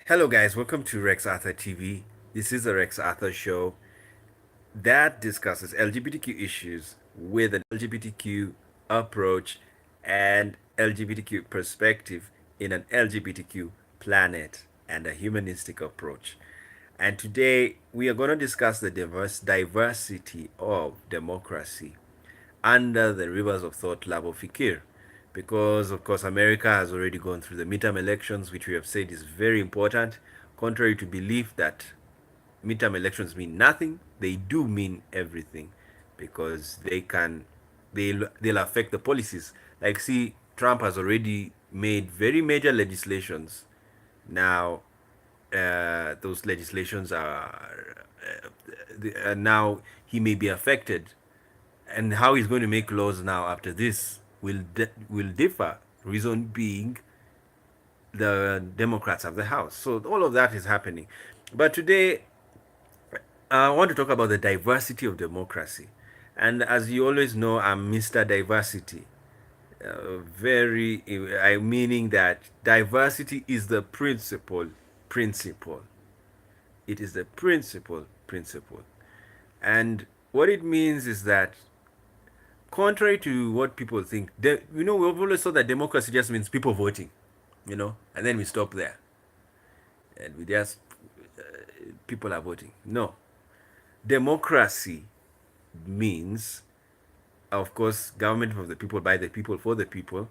Hello, guys. Welcome to Rex Arthur TV. This is the Rex Arthur Show that discusses LGBTQ issues with an LGBTQ approach and LGBTQ perspective in an LGBTQ planet and a humanistic approach. And today we are going to discuss the diversity of democracy under the Rivers of Thought Lab of Fikir. Because, of course, America has already gone through the midterm elections, which we have said is very important, contrary to belief that midterm elections mean nothing. They do mean everything because they'll affect the policies. Like, see, Trump has already made very major legislations. Now, those legislations now he may be affected, and how he's going to make laws now after this will differ. Reason being, the Democrats have the House, so all of that is happening. But today, I want to talk about the diversity of democracy, and as you always know, I'm Mr. Diversity. I meaning that diversity is the principle. It is the principle, and what it means is that contrary to what people think, we've always thought that democracy just means people voting, and then we stop there, and we just people are voting. No, democracy means, of course, government of the people, by the people, for the people,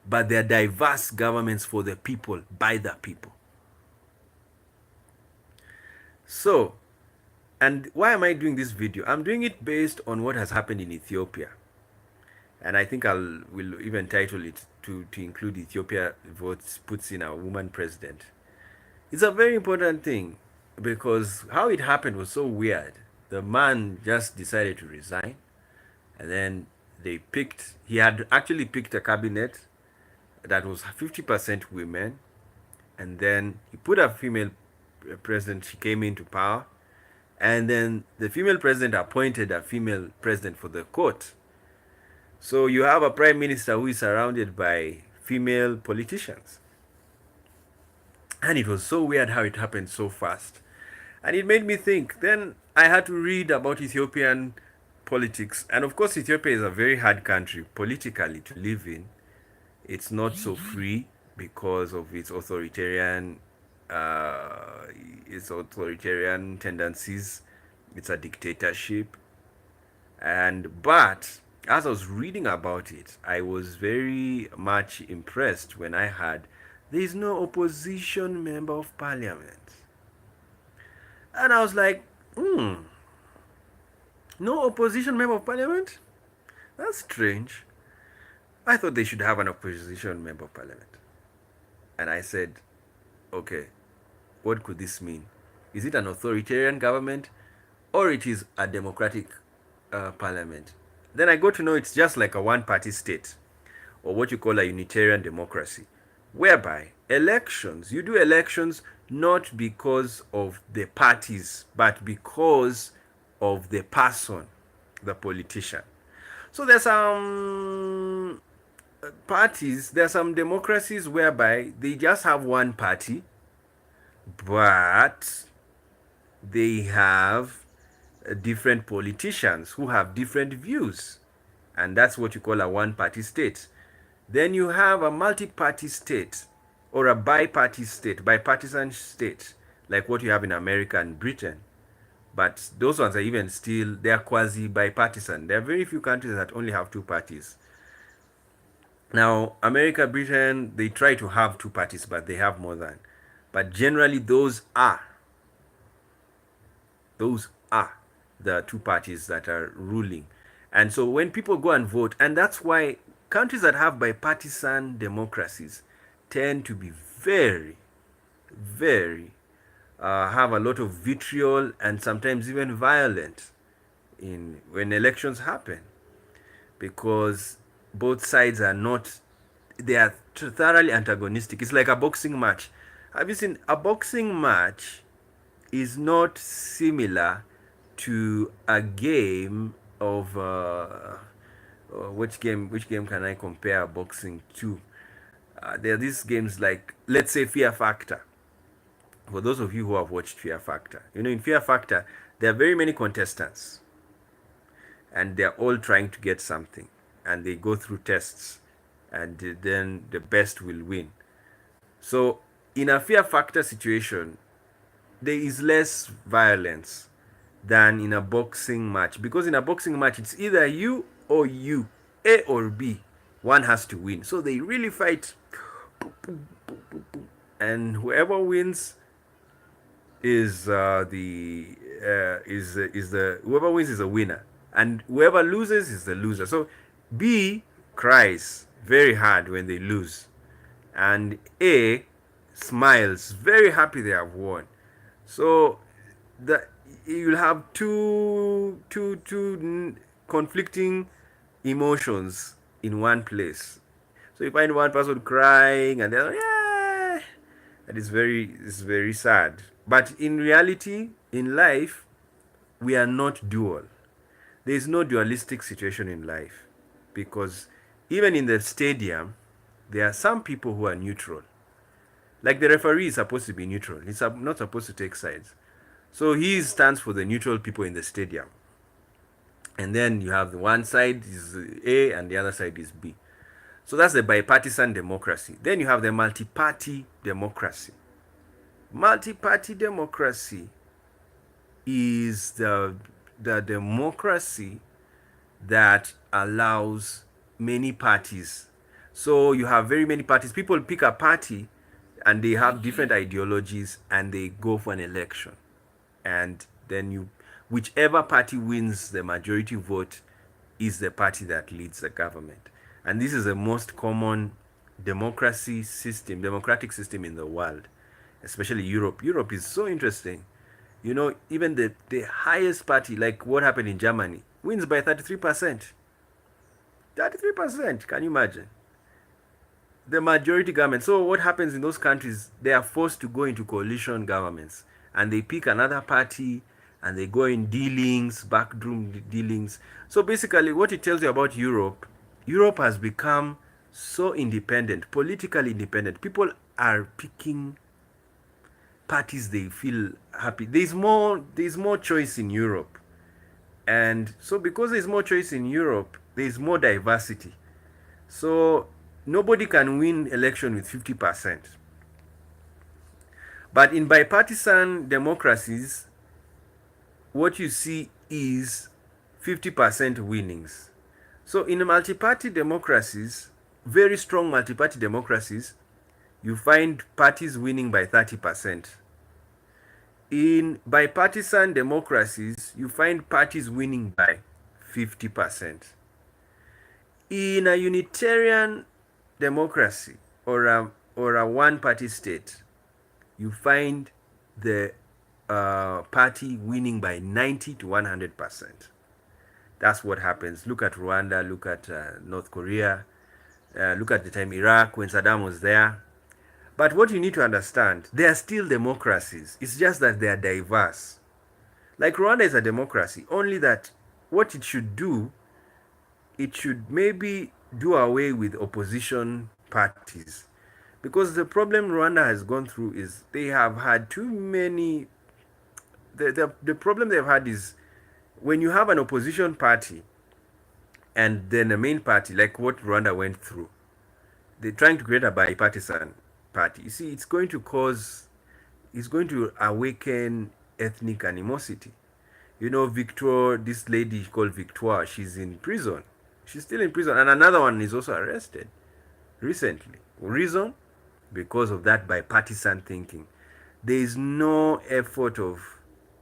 but there are diverse governments for the people, by the people. So, and why am I doing this video? I'm doing it based on what has happened in Ethiopia. And I think will even title it to include Ethiopia puts in a woman president. It's a very important thing because how it happened was so weird. The man just decided to resign, and then he had actually picked a cabinet that was 50% women, and then he put a female president. She came into power, and then the female president appointed a female president for the court. So you have a prime minister who is surrounded by female politicians. And it was so weird how it happened so fast. And it made me think. Then I had to read about Ethiopian politics. And of course, Ethiopia is a very hard country politically to live in. It's not so free because of its authoritarian tendencies. It's a dictatorship. But as I was reading about it, I was very much impressed when I heard there is no opposition member of parliament. And I was like, no opposition member of parliament? That's strange. I thought they should have an opposition member of parliament. And I said, okay, what could this mean? Is it an authoritarian government or it is a democratic parliament? Then I got to know it's just like a one-party state, or what you call a unitarian democracy, whereby you do elections not because of the parties, but because of the person, the politician. So there's some there's some democracies whereby they just have one party, but they have different politicians who have different views, and that's what you call a one-party state. Then you have a multi-party state or a bipartisan state, like what you have in America and Britain. But those ones are even still, they're quasi-bipartisan. There are very few countries that only have two parties. Now, America, Britain, they try to have two parties, but they have more than. But generally, those are the two parties that are ruling. And so when people go and vote, and that's why countries that have bipartisan democracies tend to be very, very, have a lot of vitriol and sometimes even violent when elections happen, because both sides they are thoroughly antagonistic. It's like a boxing match. Have you seen a boxing match? Is not similar to a game of which game can I compare boxing to? There are these games like, let's say, Fear Factor. For those of you who have watched Fear Factor, in Fear Factor, there are very many contestants and they're all trying to get something and they go through tests and then the best will win. So, in a Fear Factor situation, there is less violence than in a boxing match, because in a boxing match it's either you or you, A or B, one has to win. So they really fight, and whoever wins is the whoever wins is a winner, and whoever loses is the loser. So B cries very hard when they lose, and A smiles very happy they have won. So the you'll have two conflicting emotions in one place. So you find one person crying and they're like, yeah, that is very sad. But in reality, in life, we are not dual. There is no dualistic situation in life, because even in the stadium, there are some people who are neutral. Like the referee is supposed to be neutral. He's not supposed to take sides. So he stands for the neutral people in the stadium. And then you have the one side is A and the other side is B. So that's the bipartisan democracy. Then you have the multi-party democracy. Multi-party democracy is the democracy that allows many parties. So you have very many parties. People pick a party and they have different ideologies and they go for an election. And then whichever party wins the majority vote is the party that leads the government. And this is the most common democratic system in the world, especially Europe. Europe is so interesting. Even the highest party, like what happened in Germany, wins by 33%. 33%, can you imagine? The majority government. So what happens in those countries, they are forced to go into coalition governments and they pick another party and they go in dealings, backroom dealings. So basically what it tells you about Europe has become so independent, politically independent. People are picking parties they feel happy. There's more choice in Europe. And so because there's more choice in Europe, there's more diversity. So nobody can win election with 50%. But in bipartisan democracies, what you see is 50% winnings. So in multi-party democracies, very strong multi-party democracies, you find parties winning by 30%. In bipartisan democracies, you find parties winning by 50%. In a unitarian democracy or a one-party state, you find the party winning by 90 to 100%. That's what happens. Look at Rwanda, look at North Korea, look at the time Iraq when Saddam was there. But what you need to understand, they are still democracies. It's just that they are diverse. Like Rwanda is a democracy, only that what it should do, it should maybe do away with opposition parties. Because the problem Rwanda has gone through is they have had too many. The problem they've had is when you have an opposition party and then a main party, like what Rwanda went through, they're trying to create a bipartisan party. You see, it's going to awaken ethnic animosity. This lady called Victoire, she's in prison. She's still in prison. And another one is also arrested recently. Reason? Because of that bipartisan thinking. There is no effort of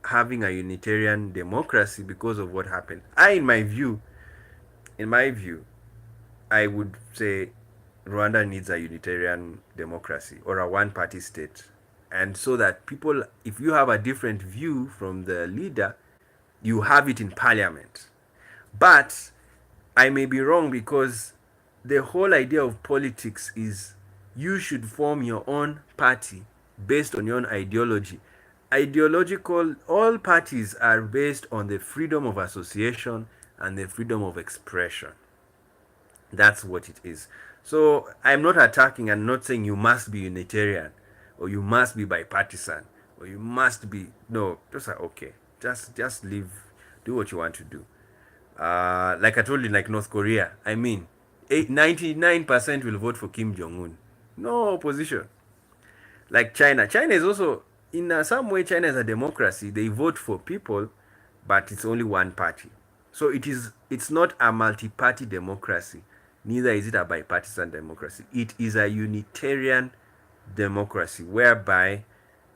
having a unitarian democracy because of what happened. In my view, I would say Rwanda needs a unitarian democracy or a one-party state. And so that people, if you have a different view from the leader, you have it in parliament. But I may be wrong, because the whole idea of politics is you should form your own party based on your own ideology. All parties are based on the freedom of association and the freedom of expression. That's what it is. So I'm not attacking and not saying you must be Unitarian, or you must be bipartisan, or you must be no. Just like okay, just leave, do what you want to do. Like I told you, like North Korea. I mean, 99% will vote for Kim Jong Un. No opposition. Like China. China is also in some way. China is a democracy. They vote for people, but it's only one party. So it's not a multi-party democracy. Neither is it a bipartisan democracy. It is a unitarian democracy whereby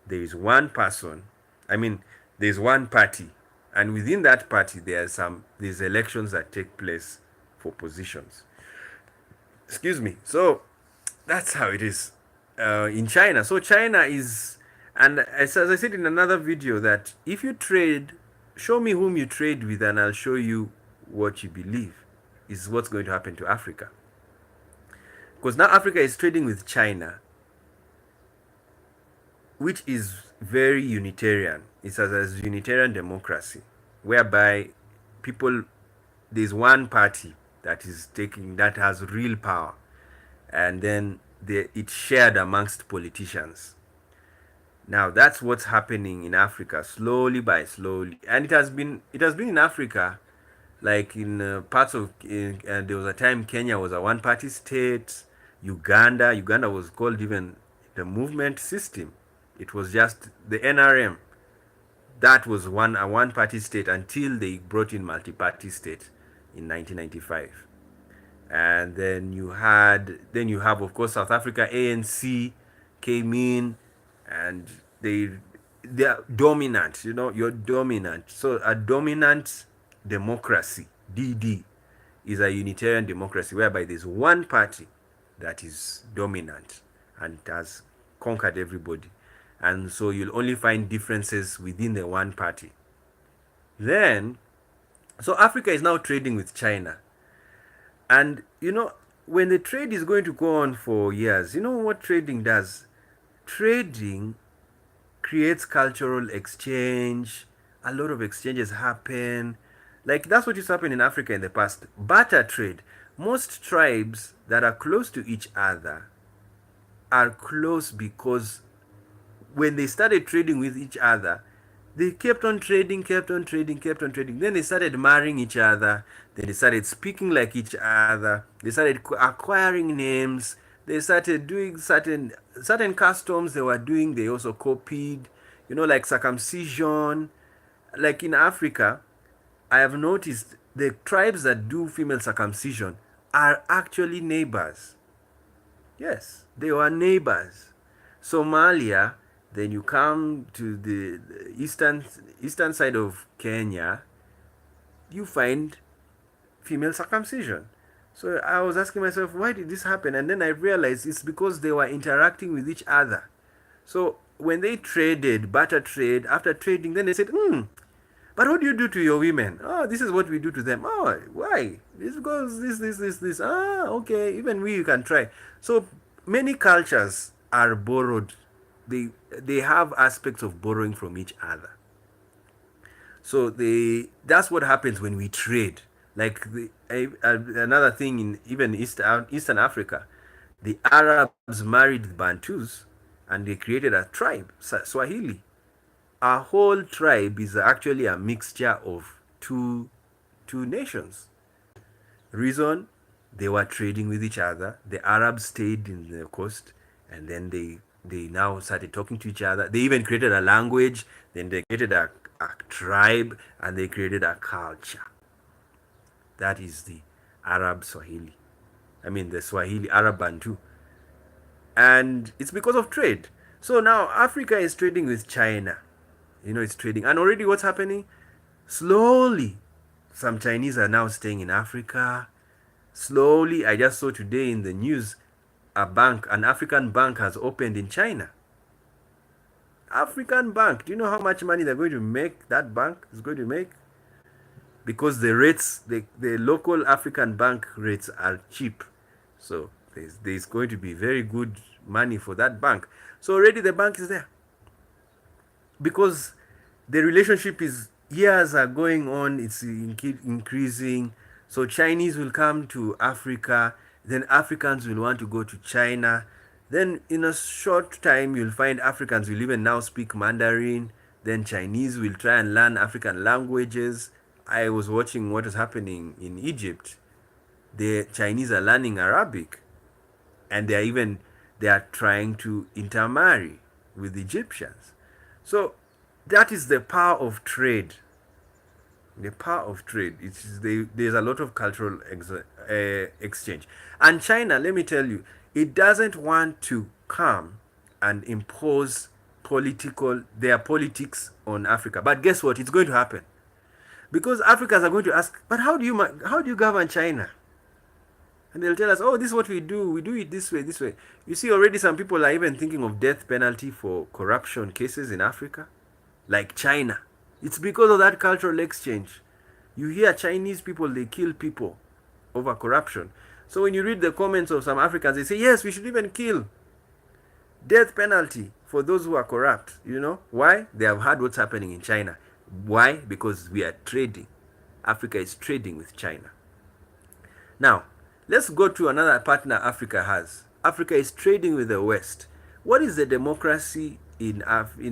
there is one person. I mean, there's one party, and within that party there's elections that take place for positions. Excuse me. So that's how it is in China. So China is, and as I said in another video, that if you trade, show me whom you trade with, and I'll show you what you believe is what's going to happen to Africa. Because now Africa is trading with China, which is very unitarian. It's as a unitarian democracy, whereby people, there's one party that has real power, and then it's shared amongst politicians. Now that's what's happening in Africa, slowly by slowly, and it has been in Africa, like in parts of there was a time Kenya was a one-party state. Uganda was called even the movement system. It was just the NRM. That was a one-party state until they brought in multi-party state in 1995. And then you have of course South Africa. ANC came in, and they're dominant. You're dominant. So a dominant democracy, DD, is a unitarian democracy whereby there's one party that is dominant and has conquered everybody, and so you'll only find differences within the one party. Then, so Africa is now trading with China. And when the trade is going to go on for years, you know what trading does? Trading creates cultural exchange. A lot of exchanges happen. Like that's what used to happen in Africa in the past. Barter trade. Most tribes that are close to each other are close because when they started trading with each other, they kept on trading, kept on trading, kept on trading. Then they started marrying each other. Then they started speaking like each other. They started acquiring names. They started doing certain customs they were doing. They also copied, like circumcision. Like in Africa, I have noticed the tribes that do female circumcision are actually neighbors. Yes, they were neighbors. Somalia, then you come to the eastern side of Kenya, you find female circumcision. So I was asking myself, why did this happen? And then I realized it's because they were interacting with each other. So when they traded, barter trade, after trading, then they said, but what do you do to your women? Oh, this is what we do to them. Oh, why? This goes this. Ah, okay, even we can try. So many cultures are borrowed. They have aspects of borrowing from each other. So that's what happens when we trade. Like another thing in even Eastern Africa, the Arabs married the Bantus, and they created a tribe, Swahili. Our whole tribe is actually a mixture of two nations. Reason, they were trading with each other. The Arabs stayed in the coast, and then they now started talking to each other. They even created a language. Then they created a tribe, and they created a culture. That is the Arab Swahili. I mean the Swahili Arab Bantu. And it's because of trade. So now Africa is trading with China. It's trading. And already what's happening? Slowly, some Chinese are now staying in Africa. Slowly, I just saw today in the news, an African bank has opened in China. African bank. Do you know how much money they're going to make, that bank is going to make? Because the rates, the local African bank rates are cheap. So there's going to be very good money for that bank. So already the bank is there. Because the relationship is, years are going on, it's increasing. So Chinese will come to Africa, then Africans will want to go to China. Then in a short time, you'll find Africans will even now speak Mandarin. Then Chinese will try and learn African languages. I was watching what is happening in Egypt. The Chinese are learning Arabic, and they are trying to intermarry with Egyptians. So that is the power of trade. The power of trade. There's a lot of cultural exchange. And China, let me tell you, it doesn't want to come and impose their politics on Africa. But guess what? It's going to happen because Africans are going to ask, but how do you govern China? And they'll tell us, oh, this is what we do. We do it this way, this way. You see, already some people are even thinking of death penalty for corruption cases in Africa, like China. It's because of that cultural exchange. You hear Chinese people, they kill people over corruption. So when you read the comments of some Africans, they say, yes, we should even kill death penalty for those who are corrupt. You know why? They have heard what's happening in China. Why? Because we are trading. Africa is trading with China. Now, let's go to another partner Africa has. Africa is trading with the West. What is the democracy in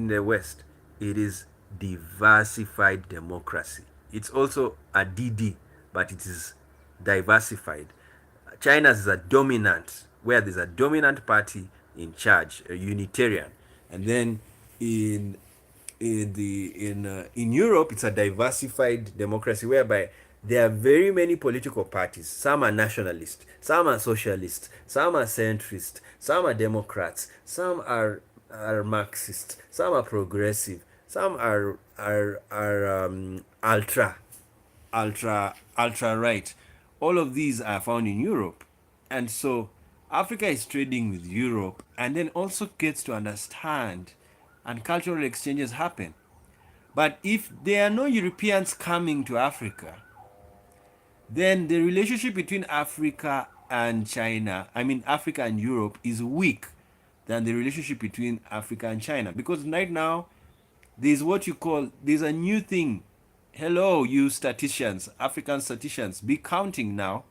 the West? It is diversified democracy. It's also a DD, but it is diversified. China's is a dominant, where there's a dominant party in charge, a Unitarian, and then in Europe, it's a diversified democracy whereby there are very many political parties. Some are nationalist, some are socialist, some are centrist, some are Democrats, some are Marxist, some are progressive, some are ultra right. All of these are found in Europe, and so Africa is trading with Europe, and then also gets to understand, and cultural exchanges happen. But if there are no Europeans coming to Africa, then the relationship between Africa and China, I mean Africa and Europe, is weak than the relationship between Africa and China. Because right now, there's a new thing. Hello, you statisticians, African statisticians, be counting now.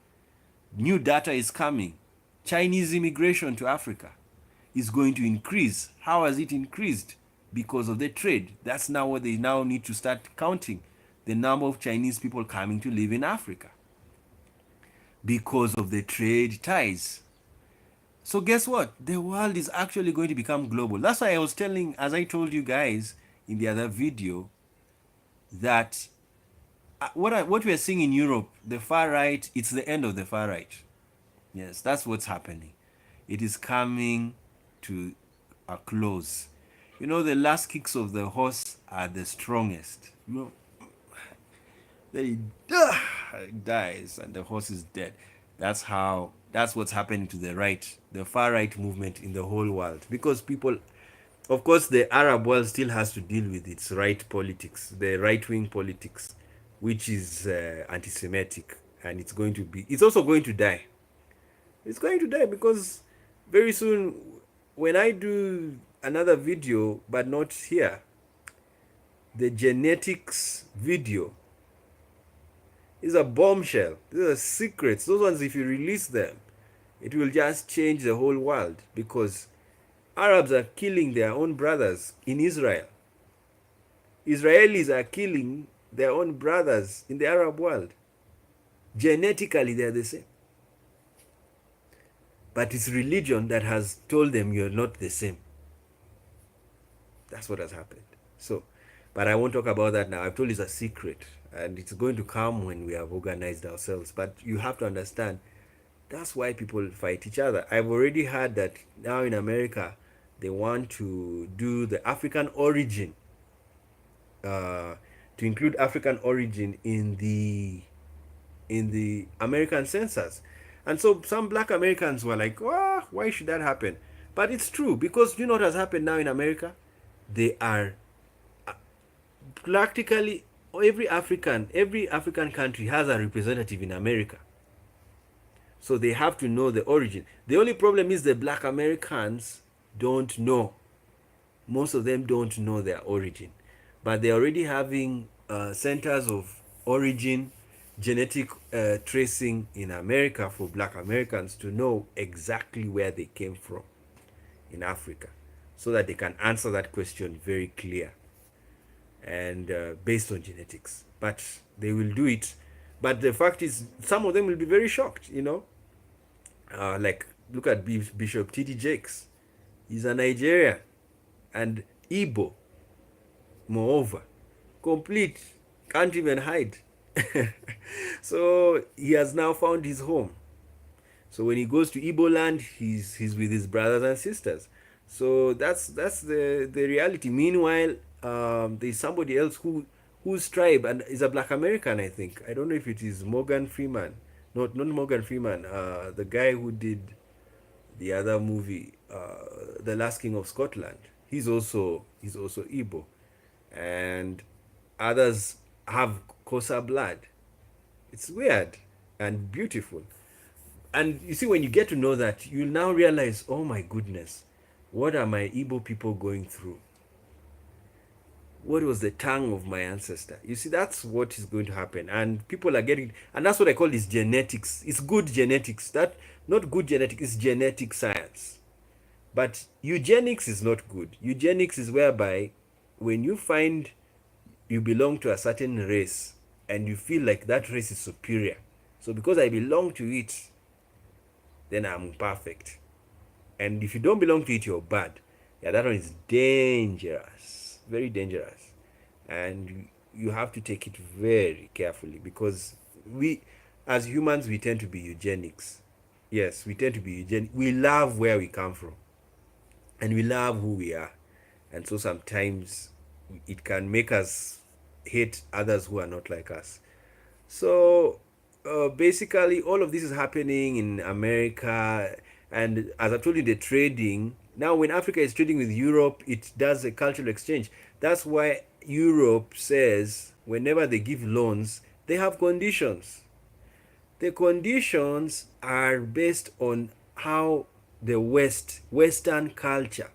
New data is coming. Chinese immigration to Africa is going to increase. How has it increased? Because of the trade. That's now what they now need to start counting, the number of Chinese people coming to live in Africa because of the trade ties. So guess what? The world is actually going to become global. That's why I was telling, as I told you guys in the other video, that what we are seeing in Europe, the far right, it's the end of the far right. Yes, that's what's happening. It is coming to a close. You know, the last kicks of the horse are the strongest. You know, then he dies and the horse is dead. That's what's happening to the right, the far right movement in the whole world. Because people, of course, the Arab world still has to deal with its right politics, the right-wing politics, which is anti-Semitic, and it's also going to die. It's going to die because very soon, when I do another video, but not here, the genetics video is a bombshell. These are secrets. Those ones, if you release them, it will just change the whole world, because Arabs are killing their own brothers in Israel. Israelis are killing their own brothers in the Arab world. Genetically, they are the same. But it's religion that has told them you're not the same. That's what has happened. So, but I won't talk about that now. I've told you it's a secret, and it's going to come when we have organized ourselves. But you have to understand, that's why people fight each other. I've already heard that now in America, they want to do the African origin, to include African origin in the American census. And so some black Americans were like, oh, why should that happen? But it's true, because you know what has happened now in America? They are practically every African country has a representative in America. So they have to know the origin. The only problem is the black Americans don't know. Most of them don't know their origin. But they're already having centers of origin, genetic tracing in America for black Americans to know exactly where they came from. in Africa, so that they can answer that question very clear and based on genetics. But they will do it. But the fact is, some of them will be very shocked. Like look at Bishop T.D. Jakes. He's a Nigerian and Igbo, moreover, complete, can't even hide. So he has now found his home. So when he goes to Igbo land, he's with his brothers and sisters. So that's the reality. Meanwhile, there's somebody else whose tribe and is a Black American. I think, I don't know if it is Morgan Freeman. Not Morgan Freeman. The guy who did the other movie, The Last King of Scotland. He's also Igbo, and others have Kosa blood. It's weird and beautiful. And you see, when you get to know that, you'll now realize, oh my goodness, what are my Igbo people going through? What was the tongue of my ancestor? You see, that's what is going to happen. And people are getting, and that's what I call this genetics. It's good genetics. That, not good genetics, it's genetic science. But eugenics is not good. Eugenics is whereby when you find you belong to a certain race and you feel like that race is superior. So because I belong to it, then I'm perfect. And if you don't belong to it, you're bad. Yeah, that one is dangerous, very dangerous. And you have to take it very carefully, because we, as humans, we tend to be eugenics. Yes, we tend to be eugenic. We love where we come from and we love who we are. And so sometimes it can make us hate others who are not like us. So basically, all of this is happening in America. And as I told you, the trading. Now, when Africa is trading with Europe, it does a cultural exchange. That's why Europe says whenever they give loans, they have conditions. The conditions are based on how the Western culture.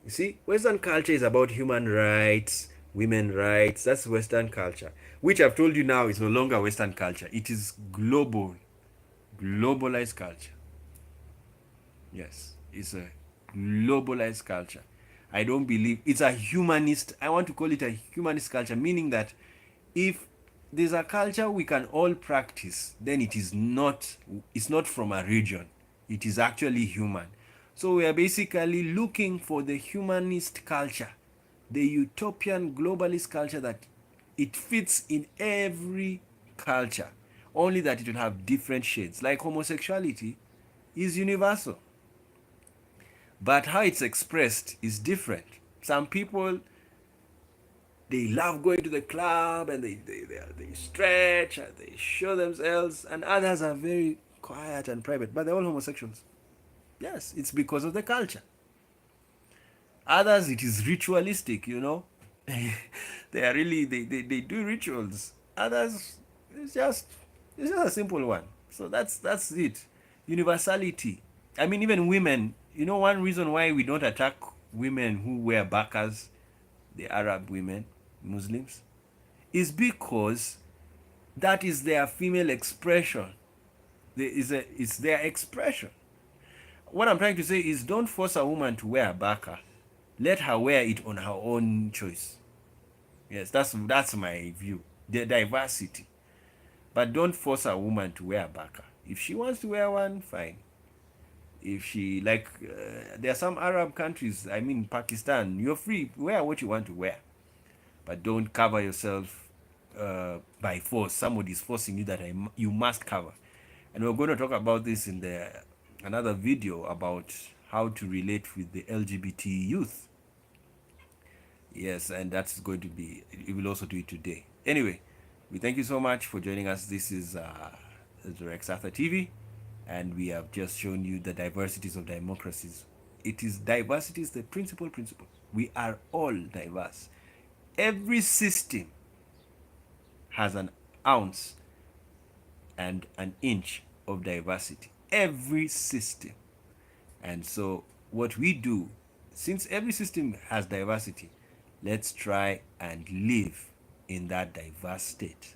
You see, Western culture is about human rights, women rights. That's Western culture, which I've told you now is no longer Western culture. It is globalized culture. Yes, it's a globalized culture. I don't believe it's a humanist. I want to call it a humanist culture, meaning that if there's a culture we can all practice, then it's not from a region. It is actually human. So we are basically looking for the humanist culture, the utopian globalist culture that it fits in every culture, only that it will have different shades. Like homosexuality is universal, but how it's expressed is different. Some people, they love going to the club and they stretch and they show themselves, and others are very quiet and private, but they're all homosexuals. Yes, it's because of the culture. Others, it is ritualistic. They are really, they do rituals. Others, it's just a simple one. So that's it. Universality. I mean, even women, one reason why we don't attack women who wear burqas, the Arab women, Muslims, is because that is their female expression. It's their expression. What I'm trying to say is, don't force a woman to wear a burqa. Let her wear it on her own choice. Yes, that's my view. The diversity. But don't force a woman to wear a burqa. If she wants to wear one, fine. If she, like, there are some Arab countries, I mean Pakistan, you're free, wear what you want to wear. But don't cover yourself by force. Somebody's forcing you that you must cover. And we're going to talk about this in another video about how to relate with the LGBT youth. Yes, and that's going to be, we will also do it today. Anyway, we thank you so much for joining us. This is the Rex Arthur TV, and we have just shown you the diversities of democracies. It is diversity is the principal. We are all diverse. Every system has an ounce and an inch of diversity. Every system. And so what we do, since every system has diversity, let's try and live in that diverse state.